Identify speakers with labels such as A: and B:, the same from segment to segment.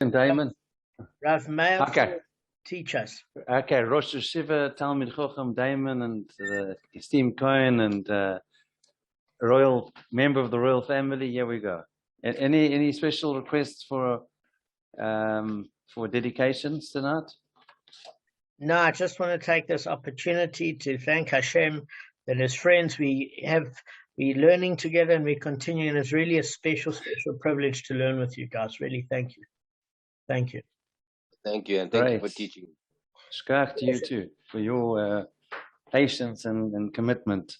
A: And Damon.
B: Rav Meir,
A: Okay.
B: teach us.
A: Okay, Rosh Hashiva, Talmud Chochem, Damon, and esteemed Cohen, and royal member of the royal family. Here we go. Any special requests for dedications tonight?
B: No, I just want to take this opportunity to thank Hashem that as friends we're learning together and we're continuing. It's really a special privilege to learn with you guys. Really, thank you. Thank you.
C: Thank you, and thank you for teaching.
A: Shkach to you too for your patience and commitment.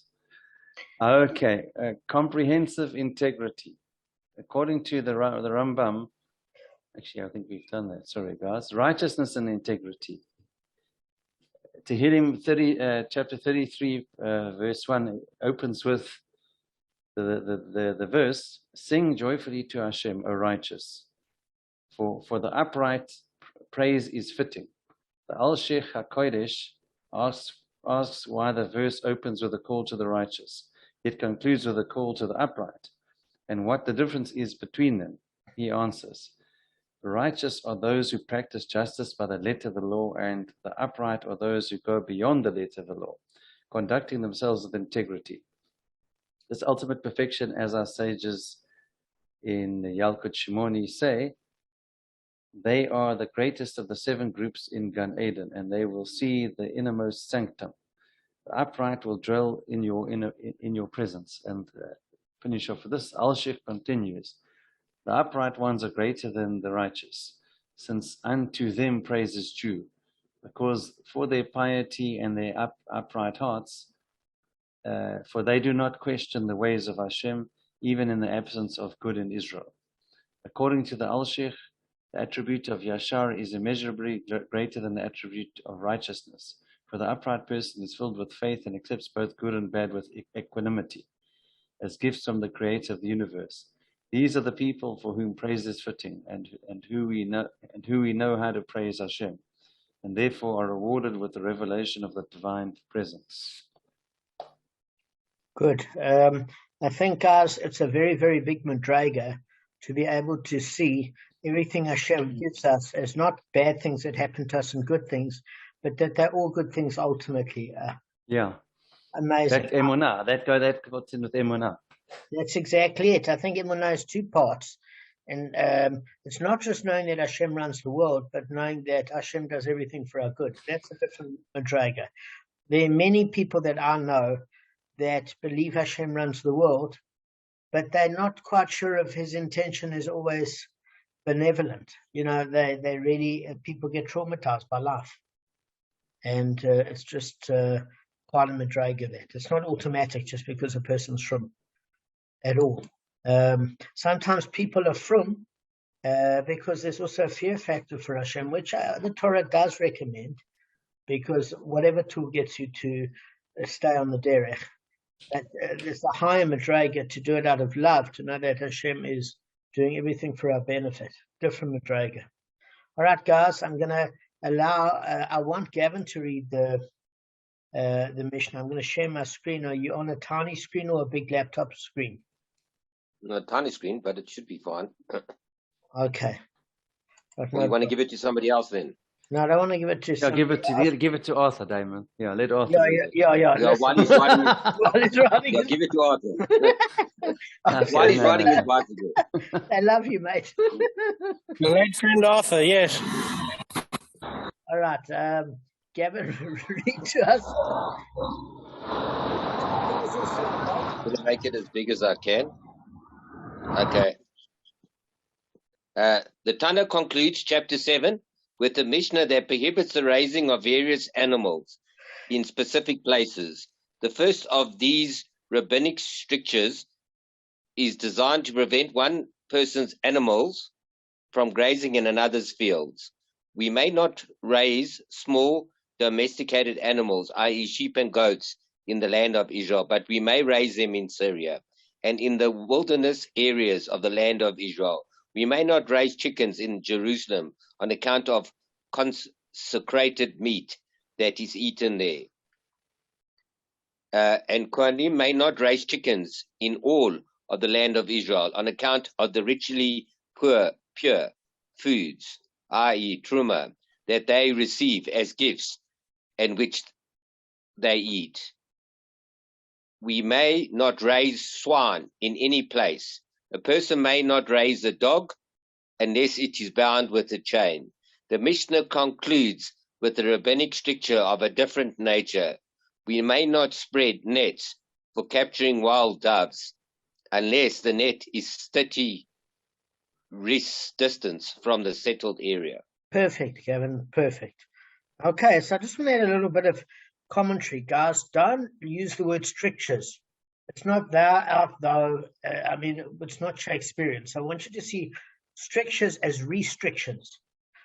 A: Okay, comprehensive integrity. According to the Rambam, actually I think we've done that. Sorry guys. Righteousness and integrity. Tehillim chapter 33, verse 1 opens with the verse, "Sing joyfully to Hashem, O righteous, for the upright praise is fitting." The Al-Sheikh HaKodesh asks why the verse opens with a call to the righteous, yet concludes with a call to the upright, and what the difference is between them. He answers, "The righteous are those who practice justice by the letter of the law, and the upright are those who go beyond the letter of the law, conducting themselves with integrity." This ultimate perfection, as our sages in Yalkut Shimoni say, they are the greatest of the 7 groups in Gan Eden, and they will see the innermost sanctum. The upright will dwell in your presence. And finish off with this. Al-Sheikh continues, "The upright ones are greater than the righteous, since unto them praise is due, because for their piety and their upright hearts, for they do not question the ways of Hashem, even in the absence of good in Israel." According to the Al-Sheikh, the attribute of Yashar is immeasurably greater than the attribute of righteousness, for the upright person is filled with faith and accepts both good and bad with equanimity, as gifts from the Creator of the universe. These are the people for whom praise is fitting, and who we know how to praise Hashem, and therefore are rewarded with the revelation of the divine presence.
B: Good. I think, guys, it's a very, very big madriga to be able to see everything Hashem gives us as not bad things that happen to us and good things, but that they're all good things ultimately.
A: Yeah.
B: Amazing.
A: That emunah, that goes in with emunah.
B: That's exactly it. I think emunah has 2 parts. And it's not just knowing that Hashem runs the world, but knowing that Hashem does everything for our good. That's a different madriga. There are many people that I know that believe Hashem runs the world, but they're not quite sure if his intention is always benevolent. You know, they really, people get traumatized by life. And it's just quite a madriga that. It's not automatic just because a person's frum at all. Sometimes people are frum because there's also a fear factor for Hashem, which the Torah does recommend, because whatever tool gets you to stay on the derech, there's a higher madriga to do it out of love, to know that Hashem is doing everything for our benefit. Different madriga. All right, guys, I'm going to allow, I want Gavin to read the Mishnah. I'm going to share my screen. Are you on a tiny screen or a big laptop screen?
C: No, a tiny screen, but it should be fine.
B: Okay.
C: Well, you want to give it to somebody else then?
B: No, I don't want to give it to somebody
A: else. Give it to Arthur, Damon. Yeah, let Arthur.
C: Yeah, while he's writing it. Give it to Arthur. While he's writing his bicycle.
B: I love you, mate.
D: Your late friend Arthur, yes.
B: All right, Gavin, read to us.
C: I'm going to make it as big as I can. Okay. The Tana concludes chapter 7 with a Mishnah that prohibits the raising of various animals in specific places. The first of these rabbinic strictures is designed to prevent one person's animals from grazing in another's fields. We may not raise small domesticated animals, i.e. sheep and goats, in the land of Israel, but we may raise them in Syria and in the wilderness areas of the land of Israel. We may not raise chickens in Jerusalem on account of consecrated meat that is eaten there. And Kohanim may not raise chickens in all of the land of Israel on account of the ritually pure foods, i.e. truma, that they receive as gifts and which they eat. We may not raise swine in any place. A person may not raise a dog unless it is bound with a chain. The Mishnah concludes with a rabbinic stricture of a different nature. We may not spread nets for capturing wild doves unless the net is 30 ris distance from the settled area.
B: Perfect, Kevin. Perfect. Okay, so I just want to add a little bit of commentary, guys. Don't use the word strictures. It's not thou art thou. It's not Shakespearean. So I want you to see strictures as restrictions.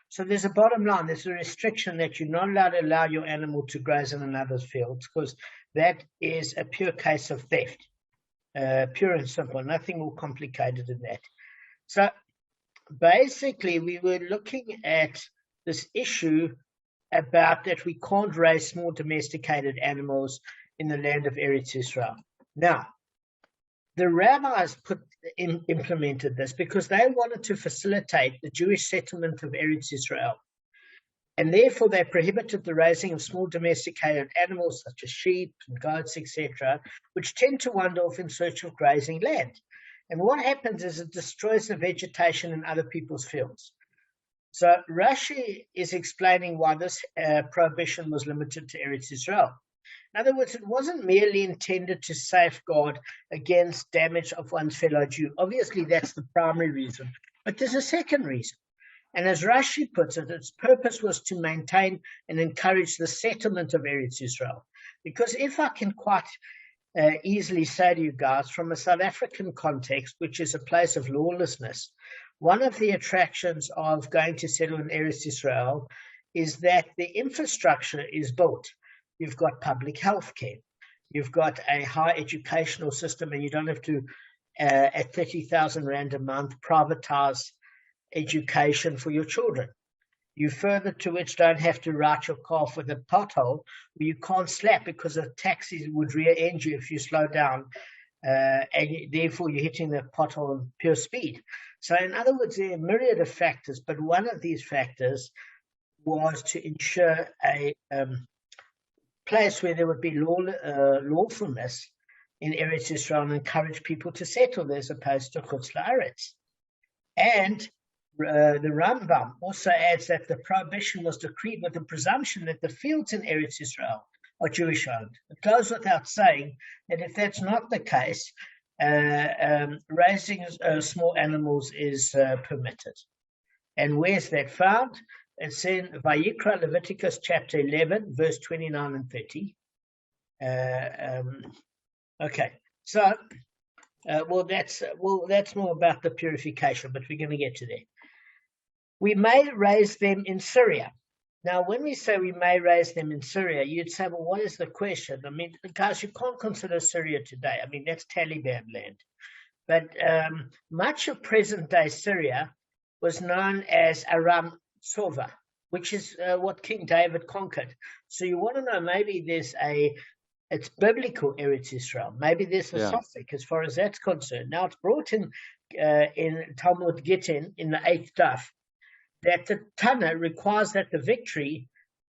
B: So there's a bottom line. There's a restriction that you're not allowed to allow your animal to graze in another's fields, because that is a pure case of theft. Pure and simple. Nothing more complicated than that. So basically, we were looking at this issue about that we can't raise small domesticated animals in the land of Eretz Israel. Now, the rabbis implemented this because they wanted to facilitate the Jewish settlement of Eretz Israel. And therefore, they prohibited the raising of small domesticated animals such as sheep and goats, etc., which tend to wander off in search of grazing land. And what happens is it destroys the vegetation in other people's fields. So Rashi is explaining why this prohibition was limited to Eretz Israel. In other words, it wasn't merely intended to safeguard against damage of one's fellow Jew. Obviously, that's the primary reason. But there's a second reason. And as Rashi puts it, its purpose was to maintain and encourage the settlement of Eretz Israel. Because if I can quite easily say to you guys, from a South African context, which is a place of lawlessness, one of the attractions of going to settle in Eretz Israel is that the infrastructure is built. You've got public health care. You've got a high educational system, and you don't have to, at 30,000 Rand a month, privatize education for your children. You further to which don't have to write your car with a pothole where you can't slap because a taxi would rear end you if you slow down, and therefore you're hitting the pothole in pure speed. So in other words, there are a myriad of factors, but one of these factors was to ensure a place where there would be lawfulness in Eretz Israel and encourage people to settle there as opposed to Chutz La'aretz. And the Rambam also adds that the prohibition was decreed with the presumption that the fields in Eretz Israel are Jewish owned. It goes without saying that if that's not the case, raising small animals is permitted. And where's that found? It's in Vayikra, Leviticus chapter 11, verse 29 and 30. Okay, so that's more about the purification, but we're going to get to that. We may raise them in Syria. Now, when we say we may raise them in Syria, you'd say, well, what is the question? I mean, guys, you can't consider Syria today. I mean, that's Taliban land. But much of present-day Syria was known as Aram Sova, which is what King David conquered. So you want to know, maybe it's biblical Eretz Israel. Maybe there's a suffix as far as that's concerned. Now, it's brought in Talmud Gittin in the 8th daf, that the Tana requires that the victory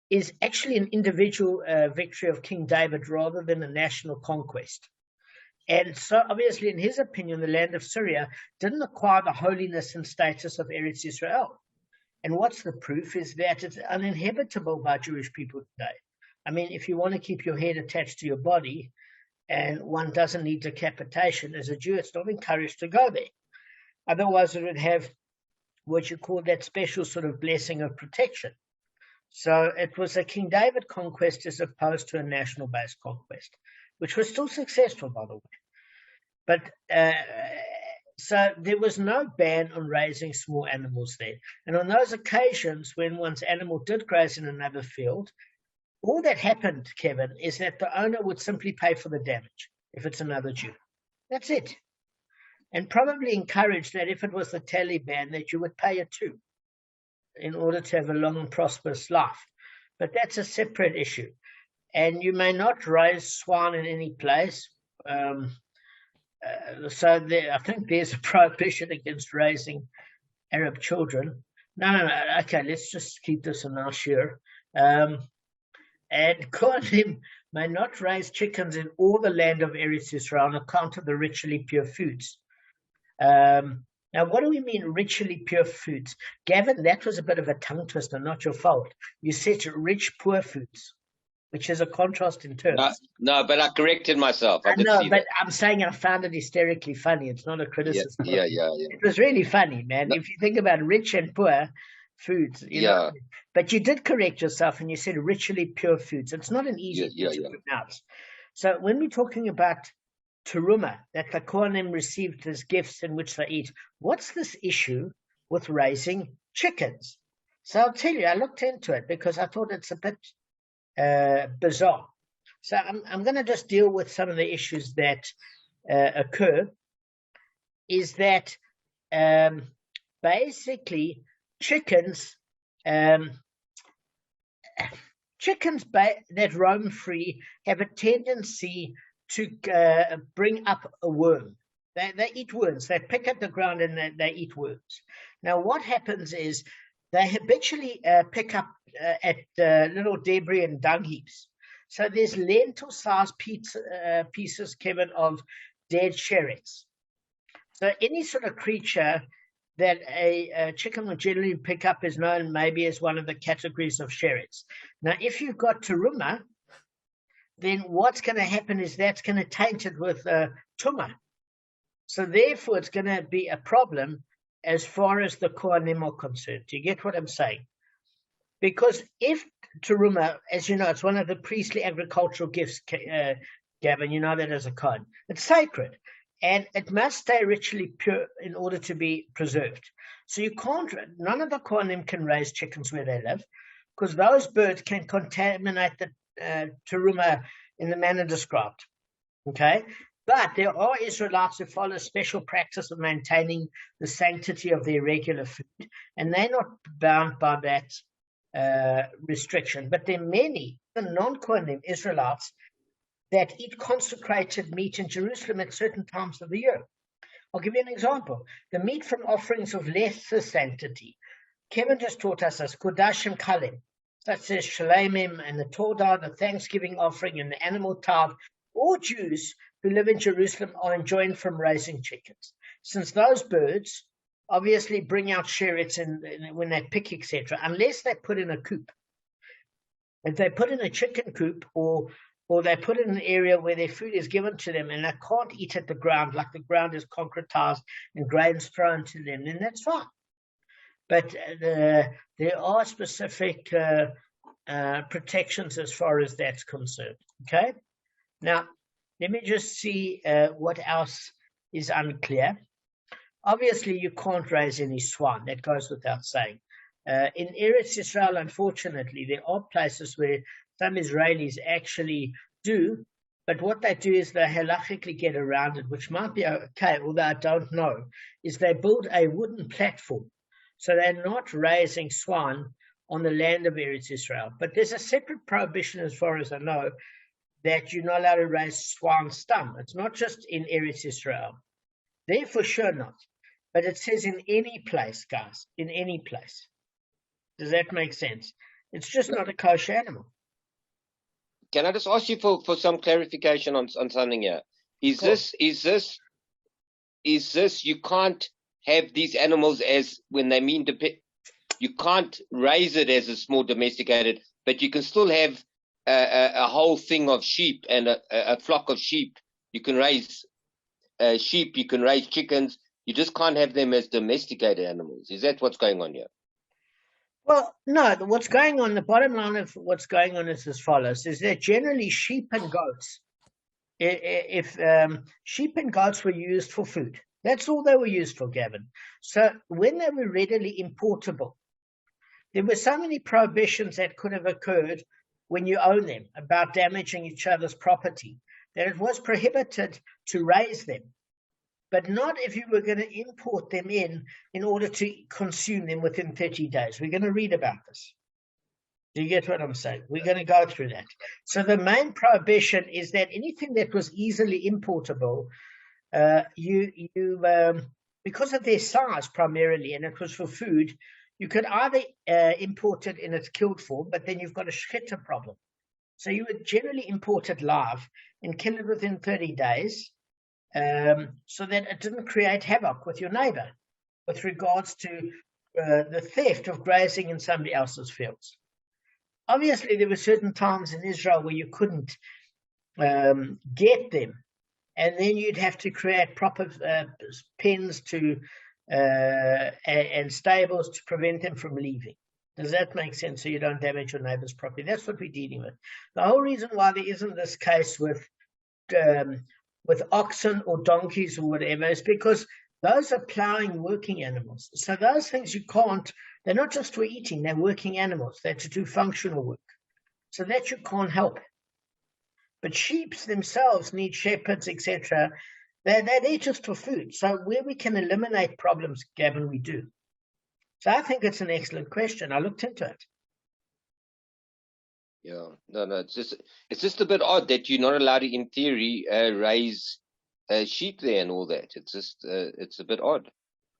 B: is actually an individual victory of King David rather than a national conquest. And so, obviously, in his opinion, the land of Syria didn't acquire the holiness and status of Eretz Israel. And what's the proof is that it's uninhabitable by Jewish people today. I mean, if you want to keep your head attached to your body and one doesn't need decapitation, as a Jew, it's not encouraged to go there. Otherwise, it would have what you call that special sort of blessing of protection. So it was a King David conquest as opposed to a national-based conquest, which was still successful, by the way. But so there was no ban on raising small animals there. And on those occasions when one's animal did graze in another field, all that happened, Kevin, is that the owner would simply pay for the damage if it's another Jew. That's it. And probably encourage that if it was the Taliban, that you would pay it too in order to have a long and prosperous life. But that's a separate issue. And you may not raise swine in any place. So I think there's a prohibition against raising Arab children. No. Okay, let's just keep this in our share. And Kohanim may not raise chickens in all the land of Eretz Israel on account of the ritually pure foods. Now, what do we mean ritually pure foods? Gavin, that was a bit of a tongue twister, not your fault. You said rich, poor foods, which is a contrast in terms.
C: No, but I corrected myself. I
B: I
C: did
B: know,
C: see
B: but
C: that.
B: I'm saying I found it hysterically funny. It's not a criticism.
C: Yeah.
B: It was really funny, man.
C: No.
B: If you think about rich and poor foods, you know.
C: Yeah.
B: But you did correct yourself and you said ritually pure foods. It's not an easy thing to pronounce. So when we're talking about teruma, that the Kohanim received as gifts in which they eat, what's this issue with raising chickens? So I'll tell you, I looked into it because I thought it's a bit bizarre. So I'm going to just deal with some of the issues that occur. Is that basically chickens that roam free have a tendency to bring up a worm. They eat worms. They pick at the ground and they eat worms. Now, what happens is they habitually pick up at little debris and dung heaps. So there's lentil-sized pieces, Kevin, of dead sherrits. So any sort of creature that a chicken will generally pick up is known maybe as one of the categories of sherrits. Now, if you've got teruma, then what's going to happen is that's going to taint it with tuma. So therefore, it's going to be a problem as far as the Kohanim are concerned. Do you get what I'm saying? Because if teruma, as you know, it's one of the priestly agricultural gifts, Gavin, you know that as a Kohen. It's sacred, and it must stay ritually pure in order to be preserved. So you can't, none of the Kohanim can raise chickens where they live, because those birds can contaminate the teruma in the manner described. Okay? But there are Israelites who follow special practice of maintaining the sanctity of their regular food, and they're not bound by that restriction. But there are many, the non-Kohanim Israelites, that eat consecrated meat in Jerusalem at certain times of the year. I'll give you an example. The meat from offerings of lesser sanctity. Kevin just taught us as Kodashim Kalim, such as Shalamim and the Tordah, the Thanksgiving offering and the animal tithe. All Jews who live in Jerusalem are enjoined from raising chickens, since those birds obviously bring out sherrits when they pick, etc., unless they put in a coop. If they put in a chicken coop or they put in an area where their food is given to them and they can't eat at the ground, like the ground is concretized and grains thrown to them, then that's fine. But there are specific protections as far as that's concerned. Okay? Now, let me just see what else is unclear. Obviously, you can't raise any swine. That goes without saying. In Eretz Israel, unfortunately, there are places where some Israelis actually do, but what they do is they halachically get around it, which might be okay, although I don't know, is they build a wooden platform. So they're not raising swine on the land of Eretz Israel. But there's a separate prohibition, as far as I know, that you're not allowed to raise swine stum. It's not just in Eretz Israel. There for sure not. But it says in any place, guys, in any place. Does that make sense? It's just not a kosher animal.
C: Can I just ask you for some clarification on something here? Is this you can't have these animals as when they mean you can't raise it as a small domesticated, but you can still have a whole thing of sheep and a flock of sheep. You can raise sheep, you can raise chickens. You just can't have them as domesticated animals. Is that what's going on here?
B: Well, no, what's going on, the bottom line of what's going on is as follows, is that generally sheep and goats, if sheep and goats were used for food, that's all they were used for, Gavin. So when they were readily importable, there were so many prohibitions that could have occurred when you own them about damaging each other's property, that it was prohibited to raise them. But not if you were going to import them in order to consume them within 30 days. We're going to read about this. Do you get what I'm saying? We're going to go through that. So the main prohibition is that anything that was easily importable, because of their size primarily, and it was for food, You could either import it in its killed form, but then you've got a shchita problem. So you would generally import it live and kill it within 30 days so that it didn't create havoc with your neighbor with regards to the theft of grazing in somebody else's fields. Obviously, there were certain times in Israel where you couldn't get them, and then you'd have to create proper pens to and stables to prevent them from leaving. Does that make sense? So you don't damage your neighbor's property. That's what we're dealing with. The whole reason why there isn't this case with oxen or donkeys or whatever is because those are plowing working animals. So those things you can't, they're not just for eating, they're working animals. They're to do functional work. So that you can't help. But sheep themselves need shepherds, etc. They're there just for food. So where we can eliminate problems, Gavin, we do. So I think it's an excellent question. I looked into it.
C: Yeah, no, it's just a bit odd that you're not allowed to, in theory, raise sheep there and all that. It's just it's a bit odd.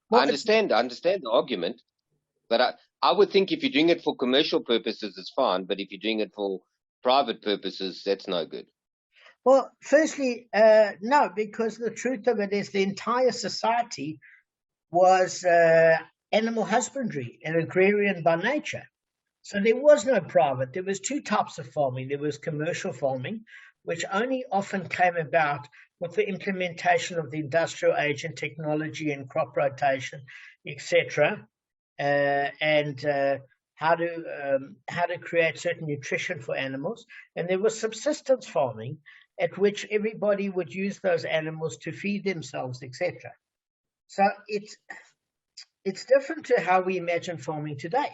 B: Well,
C: I understand the argument, but I would think if you're doing it for commercial purposes, it's fine. But if you're doing it for private purposes, that's no good.
B: Well, firstly, no, because the truth of it is the entire society was animal husbandry and agrarian by nature. So there was no private. There was two types of farming. There was commercial farming, which only often came about with the implementation of the industrial age and technology and crop rotation, etc., and how to create certain nutrition for animals. And there was subsistence farming, at which everybody would use those animals to feed themselves, etc. So it's different to how we imagine farming today.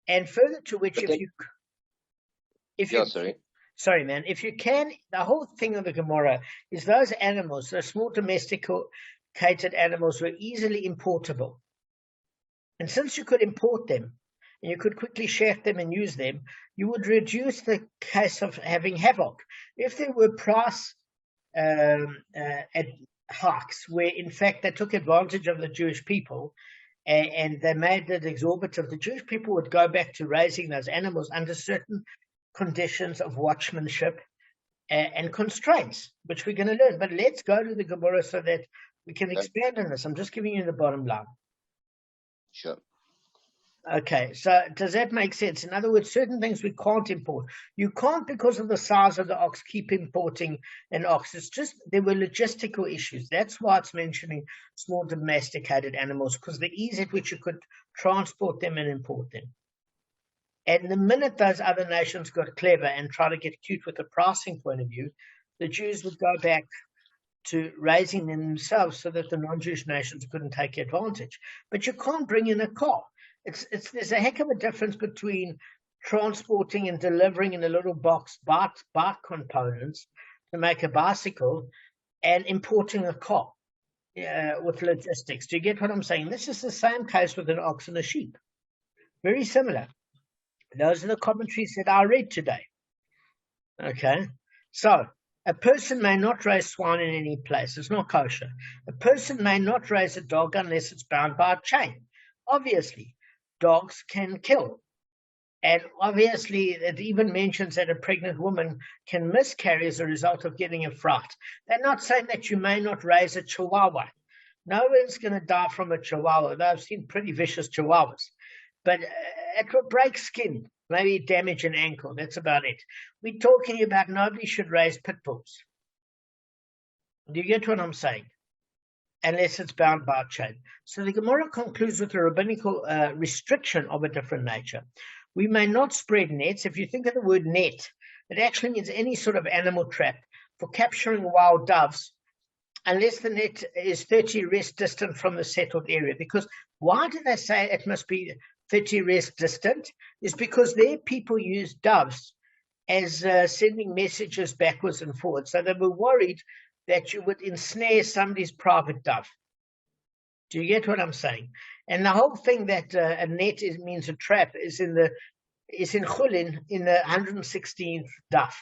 B: And further to which, sorry, man, if you can, the whole thing of the Gemara is those animals, those small domesticated animals, were easily importable. And since you could import them and you could quickly shecht them and use them, you would reduce the case of having havoc. If there were price hikes where, in fact, they took advantage of the Jewish people and they made it exorbitant, the Jewish people would go back to raising those animals under certain conditions of watchmanship and constraints, which we're going to learn. But let's go to the Gemara so that we can expand on this. I'm just giving you the bottom line.
C: Sure.
B: Okay, so does that make sense? In other words, certain things we can't import. You can't, because of the size of the ox, keep importing an ox. It's just there were logistical issues. That's why it's mentioning small domesticated animals, because the ease at which you could transport them and import them. And the minute those other nations got clever and tried to get cute with the pricing point of view, the Jews would go back to raising them themselves so that the non-Jewish nations couldn't take advantage. But you can't bring in a car. There's a heck of a difference between transporting and delivering in a little box bike components to make a bicycle and importing a car with logistics. Do you get what I'm saying? This is the same case with an ox and a sheep. Very similar. Those are the commentaries that I read today. Okay, so a person may not raise swine in any place. It's not kosher. A person may not raise a dog unless it's bound by a chain. Obviously, dogs can kill. And obviously, it even mentions that a pregnant woman can miscarry as a result of getting a fright. They're not saying that you may not raise a chihuahua. No one's going to die from a chihuahua, though I've seen pretty vicious chihuahuas. But it will break skin, maybe damage an ankle. That's about it. We're talking about nobody should raise pit bulls. Do you get what I'm saying? Unless it's bound by a chain. So the Gemara concludes with a rabbinical restriction of a different nature. We may not spread nets. If you think of the word net, it actually means any sort of animal trap for capturing wild doves, unless the net is 30 rests distant from the settled area. Because why do they say it must be 30 rests distant? Is because their people use doves as sending messages backwards and forwards. So they were worried that you would ensnare somebody's private dove. Do you get what I'm saying? And the whole thing that a net means a trap is in Chulin in the 116th daf.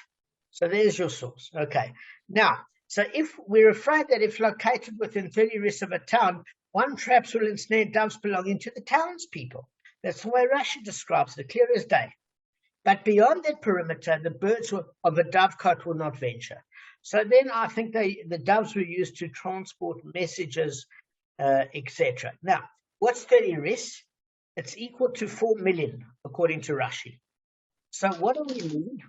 B: So there's your source. Okay. Now, so if we're afraid that if located within 30 rests of a town, One traps will ensnare doves belonging to the townspeople. That's the way Rashi describes it, clear as day. But beyond that perimeter, the birds of a dovecote will not venture. So then I think the doves were used to transport messages, etc. Now, what's 30 ris? It's equal to 4 million, according to Rashi. So what do we need?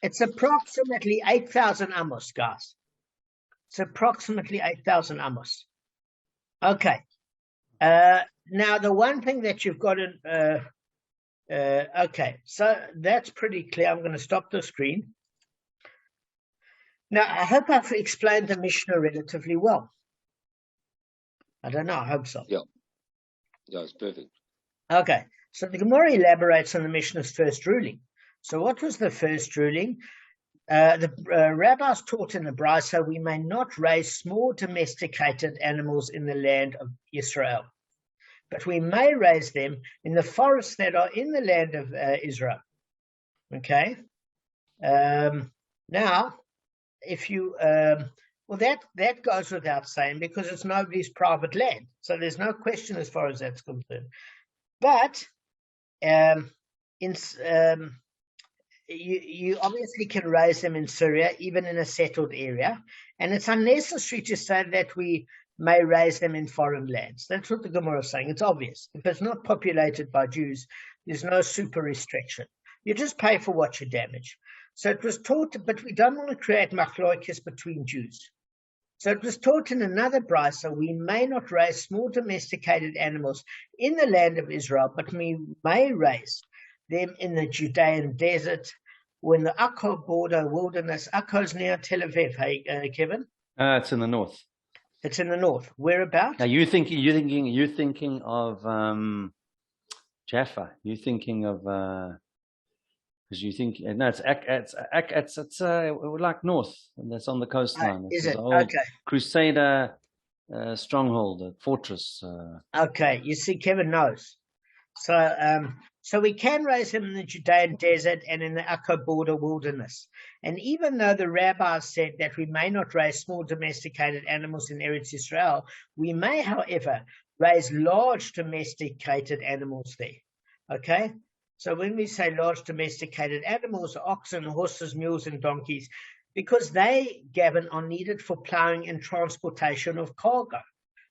B: It's approximately 8,000 amos, guys. It's approximately 8,000 amos. Okay. Now, the one thing that you've got in... okay, so that's pretty clear. I'm going to stop the screen. Now, I hope I've explained the Mishnah relatively well. I don't know, I hope so.
C: Yeah, it's perfect.
B: Okay, so the Gemara elaborates on the Mishnah's first ruling. So what was the first ruling? The rabbis taught in the Brisa, we may not raise small domesticated animals in the land of Israel, but we may raise them in the forests that are in the land of Israel. Okay? Now, if you... well, that goes without saying because it's nobody's private land. So there's no question as far as that's concerned. But you obviously can raise them in Syria, even in a settled area. And it's unnecessary to say that we may raise them in foreign lands. That's what the Gemara is saying. It's obvious. If it's not populated by Jews, there's no super restriction. You just pay for what you damage. So it was taught, but we don't want to create machloikis between Jews. So it was taught in another brisa, we may not raise small domesticated animals in the land of Israel, but we may raise them in the Judean desert or in the Akko border wilderness. Akko's near Tel Aviv, hey, Kevin?
A: It's in the north.
B: It's in the north. Whereabouts?
A: Now you're thinking of Jaffa. You're thinking of because you think no, it's like north, and that's on the coastline.
B: Is it?
A: Old
B: Okay.
A: Crusader stronghold, a fortress.
B: Okay, you see, Kevin knows. So we can raise him in the Judean desert and in the Akko border wilderness. And even though the rabbis said that we may not raise small domesticated animals in Eretz Israel, we may, however, raise large domesticated animals there. Okay? So when we say large domesticated animals, oxen, horses, mules, and donkeys, because they, Gavin, are needed for plowing and transportation of cargo.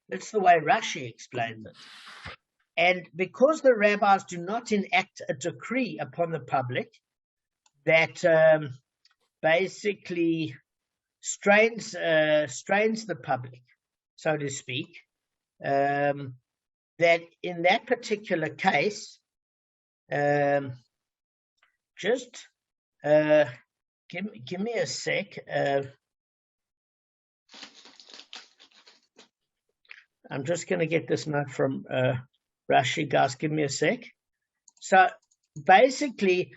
B: That's the way Rashi explains it. And because the rabbis do not enact a decree upon the public that basically strains the public, so to speak, that in that particular case, just give me a sec. I'm just going to get this note from Rashi, guys. Give me a sec. So basically,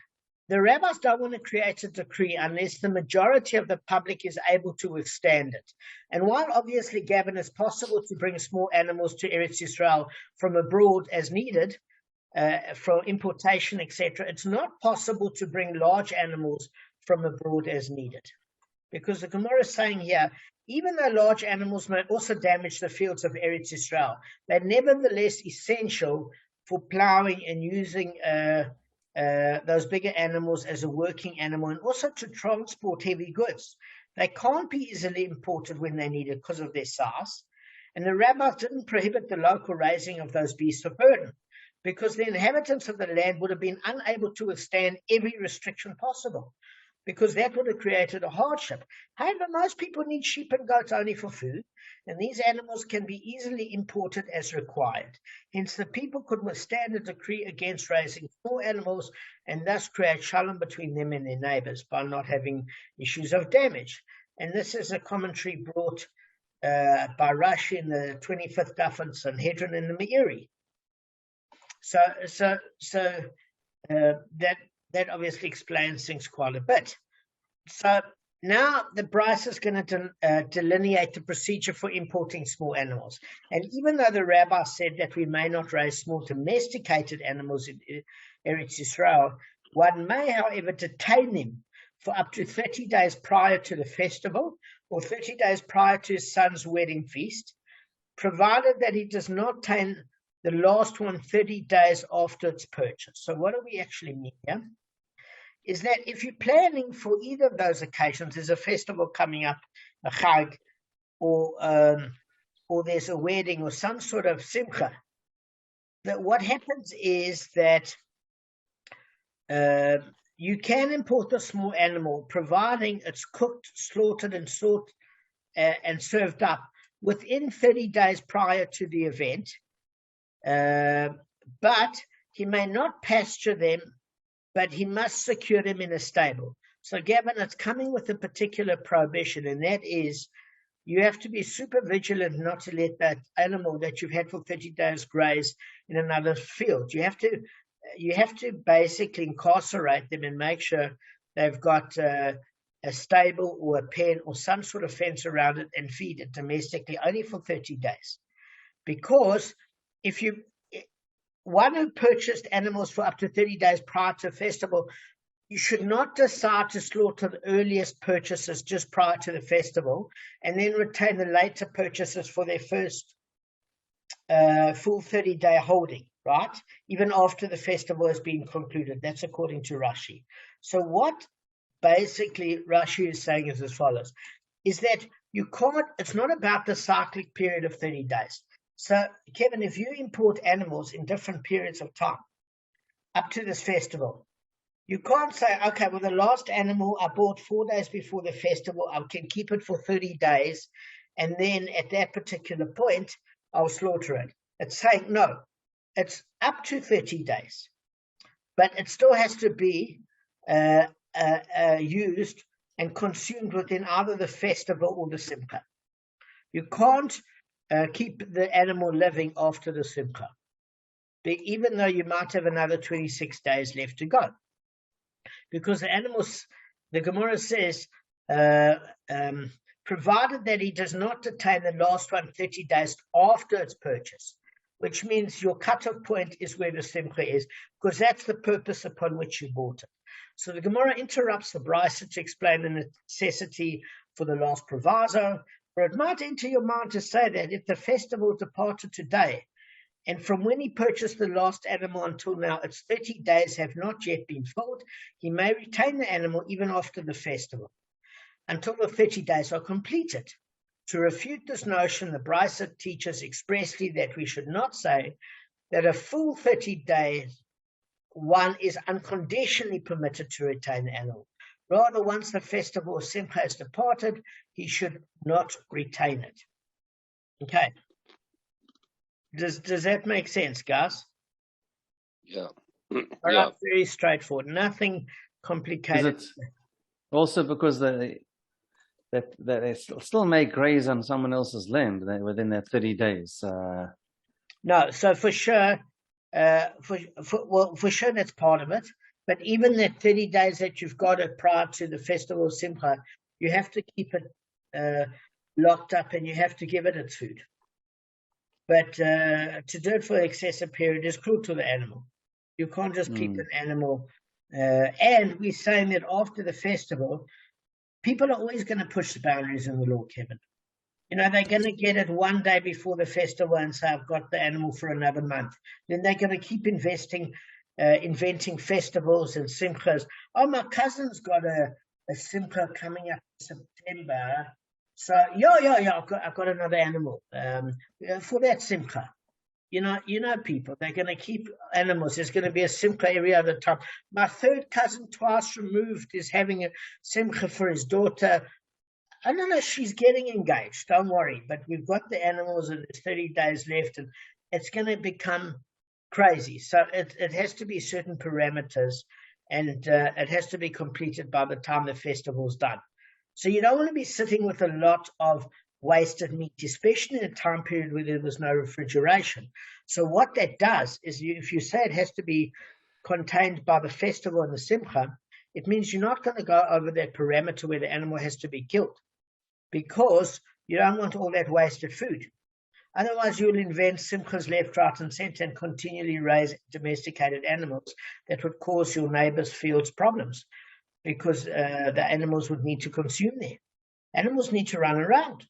B: the rabbis don't want to create a decree unless the majority of the public is able to withstand it. And while obviously, Gavin, it's possible to bring small animals to Eretz Israel from abroad as needed, for importation, etc., it's not possible to bring large animals from abroad as needed. Because the Gemara is saying here, even though large animals may also damage the fields of Eretz Israel, they're nevertheless essential for plowing and using those bigger animals as a working animal, and also to transport heavy goods. They can't be easily imported when they need it because of their size. And the rabbis didn't prohibit the local raising of those beasts for burden, because the inhabitants of the land would have been unable to withstand every restriction possible, because that would have created a hardship. However, most people need sheep and goats only for food, and these animals can be easily imported as required. Hence, the people could withstand a decree against raising small animals and thus create shalom between them and their neighbors by not having issues of damage. And this is a commentary brought by Rashi in the 25th Daf and Sanhedrin in the Meiri. So that obviously explains things quite a bit. So now the Brisa is going to delineate the procedure for importing small animals. And even though the rabbi said that we may not raise small domesticated animals in Eretz Israel, one may, however, detain them for up to 30 days prior to the festival or 30 days prior to his son's wedding feast, provided that he does not take the last one 30 days after its purchase. So what do we actually mean here? Is that if you're planning for either of those occasions, there's a festival coming up, a chag, or there's a wedding or some sort of simcha, that what happens is that you can import a small animal, providing it's cooked, slaughtered, and served up within 30 days prior to the event. But he may not pasture them, but he must secure them in a stable. So, Gavin, it's coming with a particular prohibition, and that is you have to be super vigilant not to let that animal that you've had for 30 days graze in another field. You have to basically incarcerate them and make sure they've got a stable or a pen or some sort of fence around it and feed it domestically only for 30 days. Because if one who purchased animals for up to 30 days prior to a festival, you should not decide to slaughter the earliest purchases just prior to the festival and then retain the later purchases for their first full 30-day holding, right? Even after the festival has been concluded. That's according to Rashi. So what basically Rashi is saying is as follows, is that you can't, it's not about the cyclic period of 30 days. So, Kevin, if you import animals in different periods of time up to this festival, you can't say, okay, well, the last animal I bought 4 days before the festival, I can keep it for 30 days, and then at that particular point, I'll slaughter it. It's saying, no, it's up to 30 days, but it still has to be used and consumed within either the festival or the simcha. You can't keep the animal living after the simcha, even though you might have another 26 days left to go. Because the animals, the Gemara says, provided that he does not detain the last one 30 days after its purchase, which means your cutoff point is where the simcha is, because that's the purpose upon which you bought it. So the Gemara interrupts the Brisa to explain the necessity for the last proviso, or it might enter your mind to say that if the festival departed today, and from when he purchased the last animal until now, its 30 days have not yet been filled, he may retain the animal even after the festival, until the 30 days are completed. To refute this notion, the Brisa teaches expressly that we should not say that a full 30 days one is unconditionally permitted to retain the animal. Rather, once the festival or simcha has departed, he should not retain it. Okay. Does that make sense, guys?
C: Yeah.
B: All right, very straightforward. Nothing complicated.
A: Is it also because they still may graze on someone else's land within that 30 days?
B: No, so for sure, for sure that's part of it. But even that 30 days that you've got it prior to the festival of Simcha, you have to keep it locked up and you have to give it its food. But to do it for an excessive period is cruel to the animal. You can't just keep an animal. And we're saying that after the festival, people are always going to push the boundaries in the law, Kevin. You know, they're going to get it one day before the festival and say, I've got the animal for another month. Then they're going to keep inventing festivals and simchas. Oh, my cousin's got a simcha coming up in September. So, I've got another animal for that simcha. You know, people, they're going to keep animals. There's going to be a simcha every other time. My third cousin, twice removed, is having a simcha for his daughter. I don't know, she's getting engaged. Don't worry. But we've got the animals and there's 30 days left and it's going to become crazy. So it has to be certain parameters and it has to be completed by the time the festival's done. So you don't want to be sitting with a lot of wasted meat, especially in a time period where there was no refrigeration. So what that does is if you say it has to be contained by the festival and the simcha, it means you're not going to go over that parameter where the animal has to be killed because you don't want all that wasted food. Otherwise, you'll invent simchas left, right, and center and continually raise domesticated animals that would cause your neighbor's fields problems because the animals would need to consume there. Animals need to run around.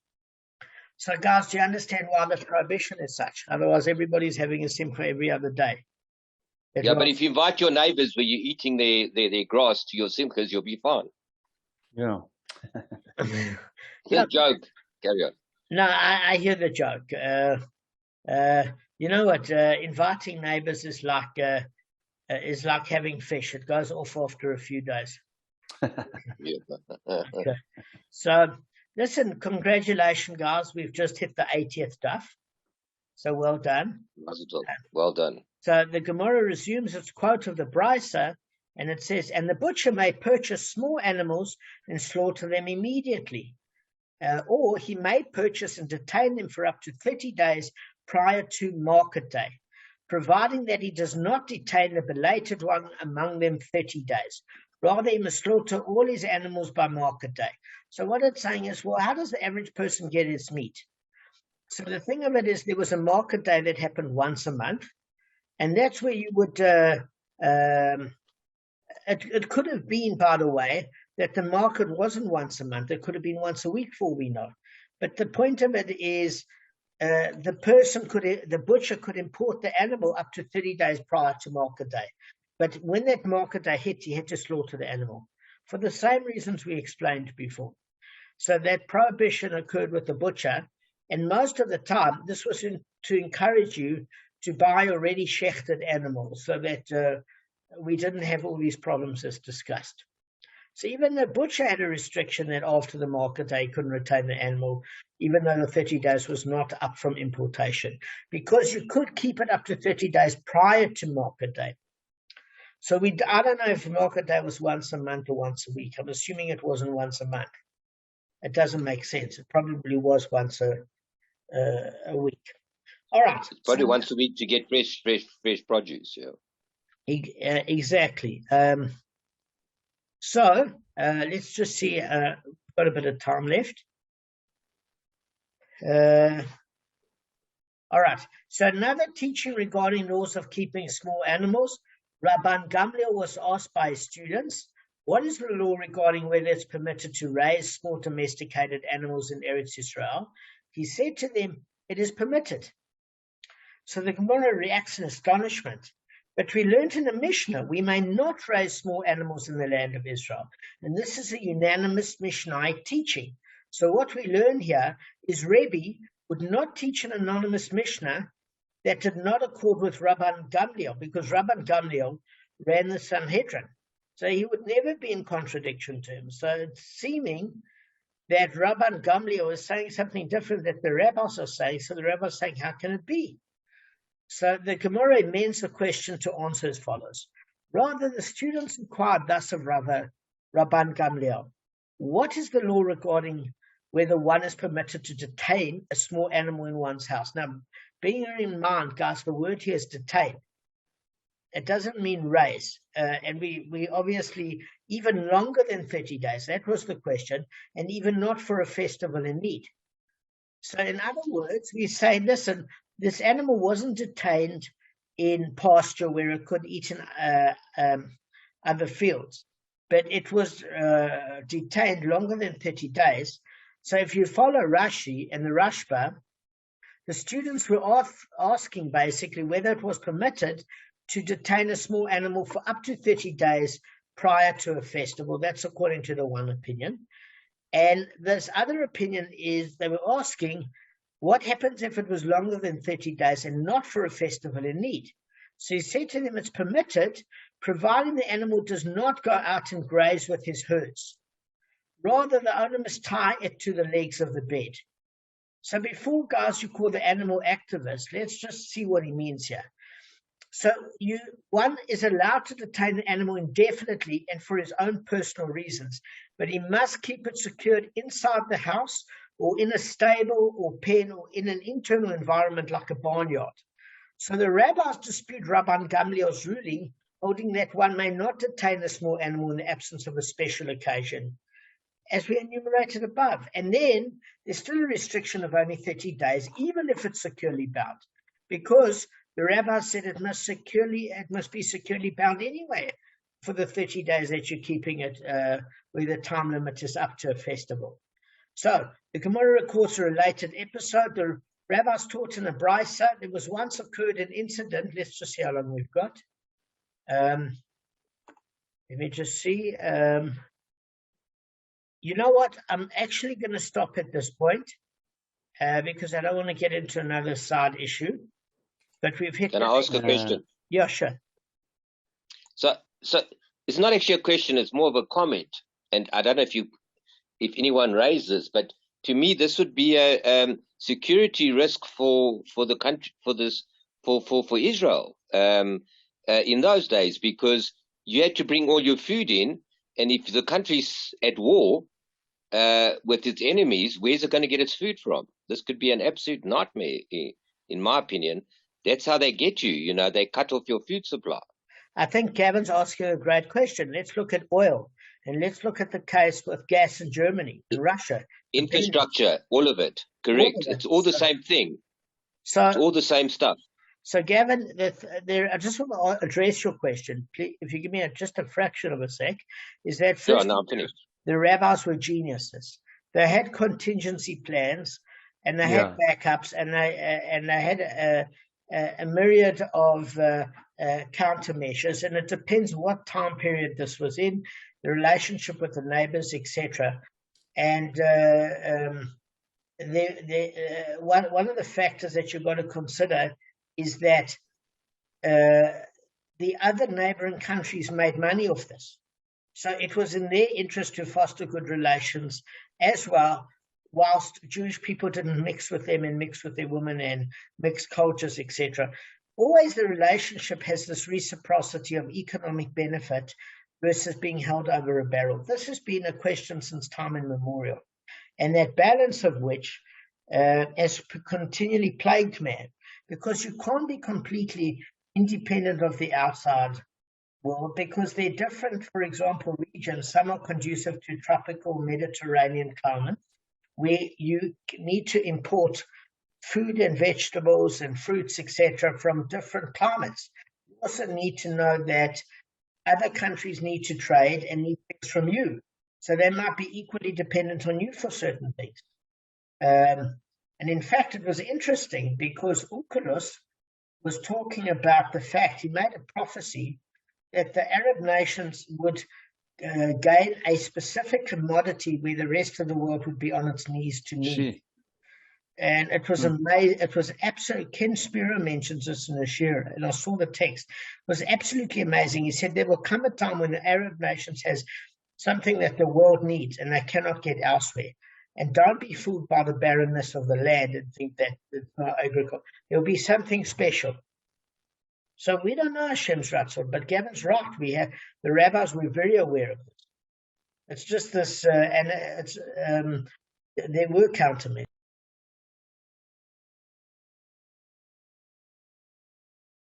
B: So, guys, do you understand why the prohibition is such? Otherwise, everybody's having a simcha every other day.
C: Yeah, but if you invite your neighbors where you're eating their grass to your simchas, you'll be fine.
A: Yeah.
C: It's a joke. Carry on.
B: No, I hear the joke. You know what? Inviting neighbors is like having fish. It goes off after a few days.
C: Yeah.
B: Okay. So, listen, congratulations, guys. We've just hit the 80th daf. So well done.
C: Well done.
B: So the Gemara resumes its quote of the Brisa, and it says, and the butcher may purchase small animals and slaughter them immediately. Or he may purchase and detain them for up to 30 days prior to market day, providing that he does not detain the belated one among them 30 days. Rather, he must slaughter all his animals by market day. So what it's saying is, well, how does the average person get his meat? So the thing of it is, there was a market day that happened once a month, and that's where you would, it could have been, by the way, that the market wasn't once a month. It could have been once a week, for all we know. But the point of it is, the butcher could import the animal up to 30 days prior to market day. But when that market day hit, he had to slaughter the animal for the same reasons we explained before. So that prohibition occurred with the butcher, and most of the time, this was to encourage you to buy already shechted animals so that we didn't have all these problems as discussed. So even the butcher had a restriction that after the market day, he couldn't retain the animal, even though the 30 days was not up from importation, because you could keep it up to 30 days prior to market day. So I don't know if market day was once a month or once a week. I'm assuming it wasn't once a month. It doesn't make sense. It probably was once a week. All right.
C: It's probably once a week to get fresh produce. Yeah.
B: Exactly. So let's just see. We've got a bit of time left. All right. So another teaching regarding laws of keeping small animals. Rabban Gamliel was asked by his students, what is the law regarding whether it's permitted to raise small domesticated animals in Eretz Israel? He said to them, it is permitted. So the Gemara reacts in astonishment. But we learned in the Mishnah, we may not raise small animals in the land of Israel. And this is a unanimous Mishnah teaching. So what we learn here is Rebbe would not teach an anonymous Mishnah that did not accord with Rabban Gamliel, because Rabban Gamliel ran the Sanhedrin. So he would never be in contradiction to him. So it's seeming that Rabban Gamliel is saying something different that the rabbis are saying. So the rabbis are saying, how can it be? So the Gemara amends the question to answer as follows. Rather, the students inquired thus of Rabban Gamliel, what is the law regarding whether one is permitted to detain a small animal in one's house? Now, being in mind, guys, the word here is detain. It doesn't mean raise. And we obviously, even longer than 30 days, that was the question, and even not for a festival in need. So in other words, we say, listen, this animal wasn't detained in pasture where it could eat in other fields, but it was detained longer than 30 days. So if you follow Rashi and the Rashba, the students were asking basically whether it was permitted to detain a small animal for up to 30 days prior to a festival. That's according to the one opinion. And this other opinion is they were asking, what happens if it was longer than 30 days and not for a festival in need? So he said to them, it's permitted, providing the animal does not go out and graze with his herds. Rather, the owner must tie it to the legs of the bed. So before, guys, you call the animal activist, let's just see what he means here. So one is allowed to detain the animal indefinitely and for his own personal reasons, but he must keep it secured inside the house or in a stable or pen or in an internal environment like a barnyard. So the rabbis dispute Rabban Gamliel's ruling, holding that one may not detain a small animal in the absence of a special occasion, as we enumerated above. And then there's still a restriction of only 30 days, even if it's securely bound, because the rabbi said it must be securely bound anyway for the 30 days that you're keeping it, where the time limit is up to a festival. So the Gemara records a related episode. The rabbis taught in a brisa. There was once occurred an incident. Let's just see how long we've got. Let me just see. You know what? I'm actually going to stop at this point because I don't want to get into another side issue. But we've hit.
C: Can I ask a question?
B: Yeah, sure.
C: So it's not actually a question; it's more of a comment. And I don't know if anyone raised this, but to me, this would be a security risk for the country, for Israel in those days, because you had to bring all your food in, and if the country's at war with its enemies, where's it going to get its food from? This could be an absolute nightmare, in my opinion. That's how they get you. You know, they cut off your food supply.
B: I think Gavin's asking a great question. Let's look at oil, and let's look at the case with gas in Germany, in Russia.
C: Infrastructure, all of it. Correct.
B: All of it.
C: It's all the same thing.
B: So
C: It's all the same stuff.
B: So, Gavin, I just want to address your question. Please, if you give me just a fraction of a sec, is that first,
C: No, I'm finished.
B: The rabbis were geniuses. They had contingency plans, and they had backups, and they had a myriad of countermeasures. And it depends what time period this was in, the relationship with the neighbors, etc. And one of the factors that you've got to consider is that the other neighboring countries made money off this. So it was in their interest to foster good relations as well, whilst Jewish people didn't mix with them and mix with their women and mix cultures, etc. Always the relationship has this reciprocity of economic benefit versus being held over a barrel. This has been a question since time immemorial. And that balance of which has continually plagued man, because you can't be completely independent of the outside world, because they're different, for example, regions. Some are conducive to tropical Mediterranean climate, where you need to import food and vegetables and fruits, etc., from different climates. You also need to know that other countries need to trade and need things from you. So they might be equally dependent on you for certain things. And in fact, it was interesting because Uculus was talking about the fact, he made a prophecy that the Arab nations would gain a specific commodity where the rest of the world would be on its knees to meet. And it was amazing. It was absolutely, Ken Spiro mentions this in the Shira, and I saw the text. It was absolutely amazing. He said there will come a time when the Arab nations has something that the world needs and they cannot get elsewhere. And don't be fooled by the barrenness of the land and think that it's not agriculture. There will be something special. So we don't know Hashem's Ratzon, but Gavin's right. The rabbis were very aware of this. It's just this, and it's there were countermeasures.